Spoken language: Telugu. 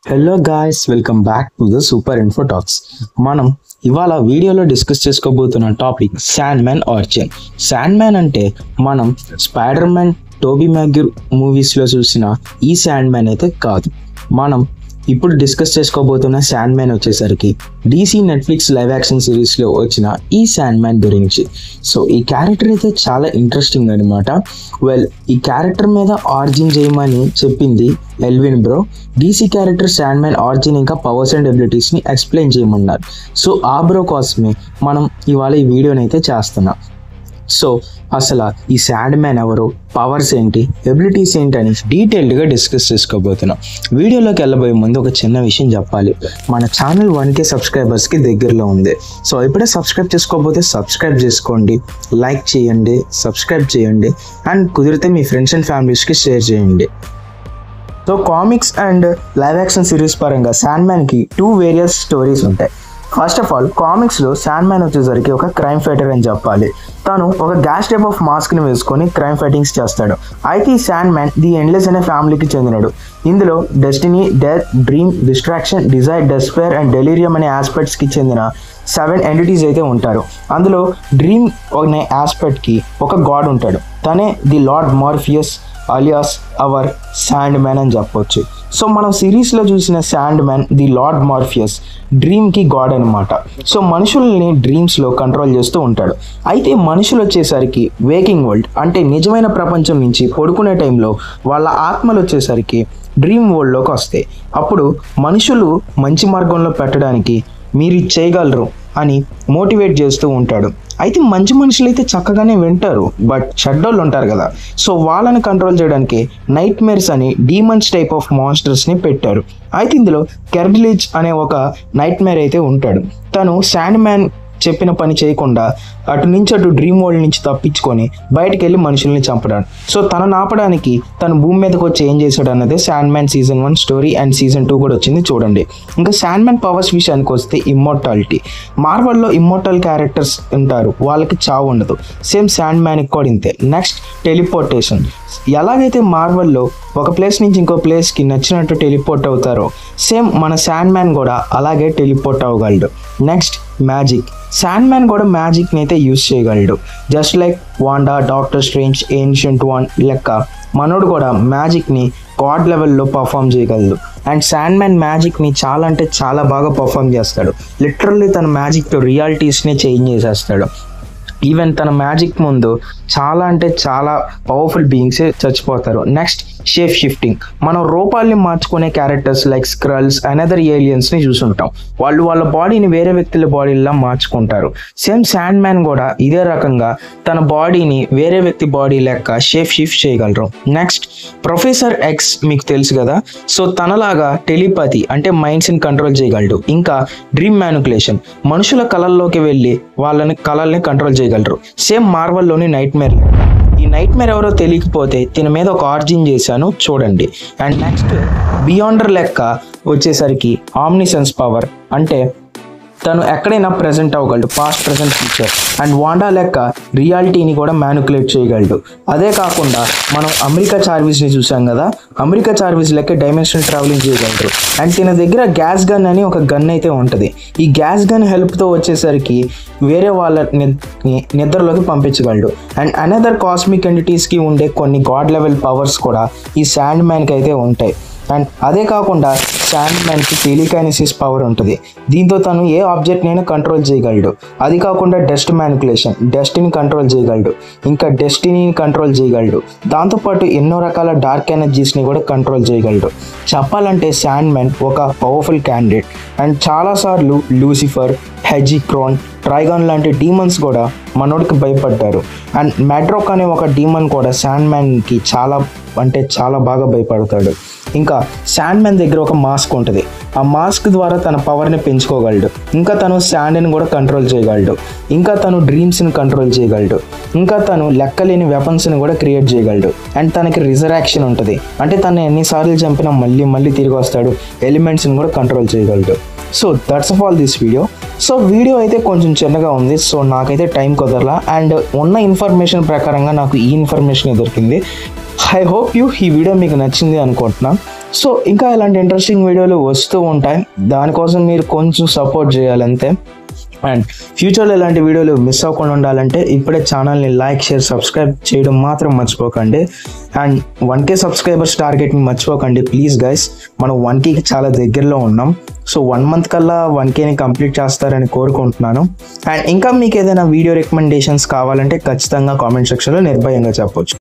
Hello guys, welcome back to the super info talks. మనం ఇవాళ వీడియోలో డిస్కస్ చేసుకోబోతున్న topic Sandman origin. Sandman అంటే మనం స్పైడర్ మ్యాన్ టోబీ మ్యాగ్యూర్ మూవీస్లో చూసిన ఈ శాండ్ మ్యాన్ అయితే కాదు. మనం ఇప్పుడు డిస్కస్ చేసుకోబోతున్న శాండ్ మ్యాన్ వచ్చేసరికి DC నెట్ఫ్లిక్స్ లైవ్ యాక్షన్ సిరీస్లో వచ్చిన ఈ శాండ్ మ్యాన్ గురించి. సో ఈ క్యారెక్టర్ అయితే చాలా ఇంట్రెస్టింగ్ అనమాట. ఈ క్యారెక్టర్ మీద ఆరిజిన్ చేయమని చెప్పింది Elvin bro. DC character Sandman origin ఇంకా పవర్స్ అండ్ ఎబిలిటీస్ని ఎక్స్ప్లెయిన్ చేయమన్నారు. సో ఆ బ్రో కోసమే మనం ఇవాళ ఈ వీడియోని అయితే చేస్తున్నాం. సో అసలు ఈ శాండ్ మ్యాన్ ఎవరు, పవర్స్ ఏంటి, ఎబిలిటీస్ ఏంటి అని డీటెయిల్డ్గా డిస్కస్ చేసుకోబోతున్నాం. వీడియోలోకి వెళ్ళబోయే ముందు ఒక చిన్న విషయం చెప్పాలి. మన ఛానల్ 1K సబ్స్క్రైబర్స్కి దగ్గరలో ఉంది. సో ఇప్పుడే సబ్స్క్రైబ్ చేసుకోకపోతే సబ్స్క్రైబ్ చేసుకోండి, లైక్ చేయండి, సబ్స్క్రైబ్ చేయండి అండ్ కుదిరితే మీ ఫ్రెండ్స్ అండ్ ఫ్యామిలీస్కి షేర్ చేయండి. So comics and live action series పరంగా శాండ్ మ్యాన్కి 2 వేరియస్ స్టోరీస్ ఉంటాయి. ఫస్ట్ ఆఫ్ ఆల్ కామిక్స్లో శాండ్ మ్యాన్ వచ్చేసరికి ఒక క్రైమ్ ఫైటర్ అని చెప్పాలి. తను ఒక గ్యాస్ టైప్ ఆఫ్ మాస్క్ని వేసుకొని క్రైమ్ ఫైటింగ్స్ చేస్తాడు. అయితే ఈ శాండ్ మ్యాన్ ది ఎండ్లెస్ అనే ఫ్యామిలీకి చెందినడు. ఇందులో Destiny, Death, Dream, Destruction, Desire, Despair and Delirium అనే ఆస్పెక్ట్స్కి చెందిన 7 ఎంటిటీస్ అయితే ఉంటారు. అందులో డ్రీమ్ అనే ఆస్పెక్ట్కి ఒక గాడ్ ఉంటాడు. తనే the lord Morpheus alias our Sandman అని చెప్పొచ్చు. సో మనం సిరీస్లో చూసిన Sandman the lord Morpheus డ్రీమ్కి గాడ్ అనమాట. సో మనుషుల్ని డ్రీమ్స్లో కంట్రోల్ చేస్తూ ఉంటాడు. అయితే మనుషులు వచ్చేసరికి వేకింగ్ వరల్డ్ అంటే నిజమైన ప్రపంచం నుంచి పడుకునే టైంలో వాళ్ళ ఆత్మలు వచ్చేసరికి డ్రీమ్ వరల్డ్లోకి వస్తాయి. అప్పుడు మనుషులు మంచి మార్గంలో పెట్టడానికి మీరు చేయగలరు అని మోటివేట్ చేస్తూ ఉంటాడు. అయితే మంచి మనుషులు అయితే చక్కగానే వింటారు, బట్ చెడ్డోళ్ళు ఉంటారు కదా, సో వాళ్ళని కంట్రోల్ చేయడానికి నైట్ మేర్స్ అని డీమన్స్ టైప్ ఆఫ్ మాన్స్టర్స్ని పెట్టారు. అయితే ఇందులో కెర్డిలిజ్ అనే ఒక నైట్ మేర్ అయితే ఉంటాడు. తను శాండ్ మ్యాన్ చెప్పిన పని చేయకుండా అటు నుంచి అటు డ్రీమ్ వరల్డ్ నుంచి తప్పించుకొని బయటకు వెళ్ళి మనుషుల్ని చంపడాడు. సో తనను ఆపడానికి తను భూమి మీదకి వచ్చి ఏం చేశాడు అన్నదే sand man season 1 story and season 2 కూడా వచ్చింది చూడండి. ఇంకా శాండ్ మ్యాన్ పవర్స్ విషయానికి వస్తే ఇమ్మోర్టాలిటీ. మార్వెల్లో ఇమ్మోర్టల్ క్యారెక్టర్స్ ఉంటారు, వాళ్ళకి చావు ఉండదు. సేమ్ శాండ్ మ్యాన్కి కూడా ఇంతే. Next teleportation. ఎలాగైతే మార్వెల్లో ఒక ప్లేస్ నుంచి ఇంకో ప్లేస్కి నచ్చినట్టు టెలిపోర్ట్ అవుతారో సేమ్ మన శాండ్ మ్యాన్ కూడా అలాగే టెలిపోర్ట్ అవ్వగలడు. Next magic. శాండ్ మ్యాన్ కూడా మ్యాజిక్ని అయితే యూజ్ చేయగలడు. Just like Wanda, doctor Strange, ancient one లెక్క మనోడు కూడా మ్యాజిక్ని గాడ్ లెవెల్లో పర్ఫామ్ చేయగలడు. అండ్ శాండ్ మ్యాన్ మ్యాజిక్ని చాలా అంటే చాలా బాగా పర్ఫామ్ చేస్తాడు. లిటరల్లీ తన మ్యాజిక్తో రియాలిటీస్ని చేంజ్ చేసేస్తాడు. ఈవెన్ తన మ్యాజిక్ ముందు చాలా అంటే చాలా పవర్ఫుల్ బీయింగ్సే చచ్చిపోతారు. Next shape shifting. మనం రూపాల్ని మార్చుకునే క్యారెక్టర్స్ లైక్ స్క్రల్స్, అనదర్ ఏలియన్స్ని చూసుంటాం. వాళ్ళు వాళ్ళ బాడీని వేరే వ్యక్తుల బాడీలా మార్చుకుంటారు. సేమ్ శాండ్ మ్యాన్ కూడా ఇదే రకంగా తన బాడీని వేరే వ్యక్తి బాడీ లెక్క షేప్ షిఫ్ట్ చేయగలరు. నెక్స్ట్ ప్రొఫెసర్ ఎక్స్ మీకు తెలుసు కదా, సో తనలాగా టెలిపతి అంటే మైండ్స్ని కంట్రోల్ చేయగలడు. ఇంకా డ్రీమ్ మ్యానిపులేషన్, మనుషుల కళల్లోకి వెళ్ళి వాళ్ళని కళల్ని కంట్రోల్ చేయగలరు. సేమ్ మార్వెల్లోని నైట్ మేర్. ఈ నైట్ మేర్ ఎవరో తెలియకపోతే దీని మీద ఒక ఆర్జిన్ చేశాను చూడండి. అండ్ నెక్స్ట్ బియాండర్ లెక్క వచ్చేసరికి ఆమ్నిసెన్స్ పవర్, అంటే తను ఎక్కడైనా ప్రజెంట్ అవ్వగలడు, past, present, future. And Wanda లెక్క రియాలిటీని కూడా మ్యానిపులేట్ చేయగలడు. అదే కాకుండా మనం అమెరికా చార్వీస్ని చూసాం కదా, అమెరికా చార్వీస్ లెక్క డైమెన్షనల్ ట్రావెలింగ్ చేయగలరు. అండ్ తన దగ్గర గ్యాస్ గన్ అని ఒక గన్ అయితే ఉంటుంది. ఈ గ్యాస్ గన్ హెల్ప్తో వచ్చేసరికి వేరే వాళ్ళ నిద్రలోకి పంపించగలడు. అండ్ అనదర్ కాస్మిక్ ఎంటిటీస్కి ఉండే కొన్ని గాడ్ లెవెల్ పవర్స్ కూడా ఈ శాండ్ మ్యాన్కి అయితే ఉంటాయి. అండ్ అదే కాకుండా శాండ్ మ్యాన్కి టెలికైనసిస్ పవర్ ఉంటుంది. దీంతో తను ఏ ఆబ్జెక్ట్నైనా కంట్రోల్ చేయగలడు. అది కాకుండా డస్ట్ మ్యానిపులేషన్, డస్ట్ని కంట్రోల్ చేయగలడు. ఇంకా డెస్టినీని కంట్రోల్ చేయగలడు. దాంతోపాటు ఎన్నో రకాల డార్క్ ఎనర్జీస్ని కూడా కంట్రోల్ చేయగలడు. చెప్పాలంటే శాండ్ మ్యాన్ ఒక పవర్ఫుల్ క్యాండిడేట్. అండ్ చాలాసార్లు లూసిఫర్, హెజిక్రోన్, ట్రైగాన్ లాంటి డీమన్స్ కూడా మనోడికి భయపడ్డారు. అండ్ మెడ్రాక్ అనే ఒక డీమన్ కూడా శాండ్ మ్యాన్కి చాలా అంటే చాలా బాగా భయపడతాడు. ఇంకా శాండ్ మ్యాన్ దగ్గర ఒక మాస్క్ ఉంటుంది. ఆ మాస్క్ ద్వారా తన పవర్ని పెంచుకోగలడు. ఇంకా తను శాండ్ని కూడా కంట్రోల్ చేయగలడు. ఇంకా తను డ్రీమ్స్ని కంట్రోల్ చేయగలడు. ఇంకా తను లెక్కలేని వెపన్స్ని కూడా క్రియేట్ చేయగలడు. అండ్ తనకి రిజరాక్షన్ ఉంటుంది, అంటే తను ఎన్నిసార్లు చంపినా మళ్ళీ మళ్ళీ తిరిగి వస్తాడు. ఎలిమెంట్స్ని కూడా కంట్రోల్ చేయగలడు. So that's of all this video. So video అయితే కొంచెం చిన్నగా ఉంది, సో నాకైతే టైం కుదరలా. అండ్ ఉన్న ఇన్ఫర్మేషన్ ప్రకారంగా నాకు ఈ ఇన్ఫర్మేషన్ దొరికింది. ఐ హోప్ ఈ వీడియో మీకు నచ్చింది అనుకుంటున్నాను. సో ఇంకా ఇలాంటి ఇంట్రెస్టింగ్ వీడియోలు వస్తూ ఉంటాయి, దానికోసం మీరు కొంచెం సపోర్ట్ చేయాలంతే. అండ్ ఫ్యూచర్లో ఇలాంటి వీడియోలు మిస్ అవ్వకుండా ఉండాలంటే ఇప్పుడే ఛానల్ని లైక్, షేర్, సబ్స్క్రైబ్ చేయడం మాత్రం మర్చిపోకండి. అండ్ 1K సబ్స్క్రైబర్స్ టార్గెట్ని మర్చిపోకండి ప్లీజ్ గైస్. మనం 1Kకి చాలా దగ్గరలో ఉన్నాం. సో 1 మంత్ కల్లా 1Kని కంప్లీట్ చేస్తారని కోరుకుంటున్నాను. అండ్ ఇంకా మీకు ఏదైనా వీడియో రికమెండేషన్స్ కావాలంటే ఖచ్చితంగా కామెంట్ సెక్షన్లో నిర్భయంగా చెప్పొచ్చు.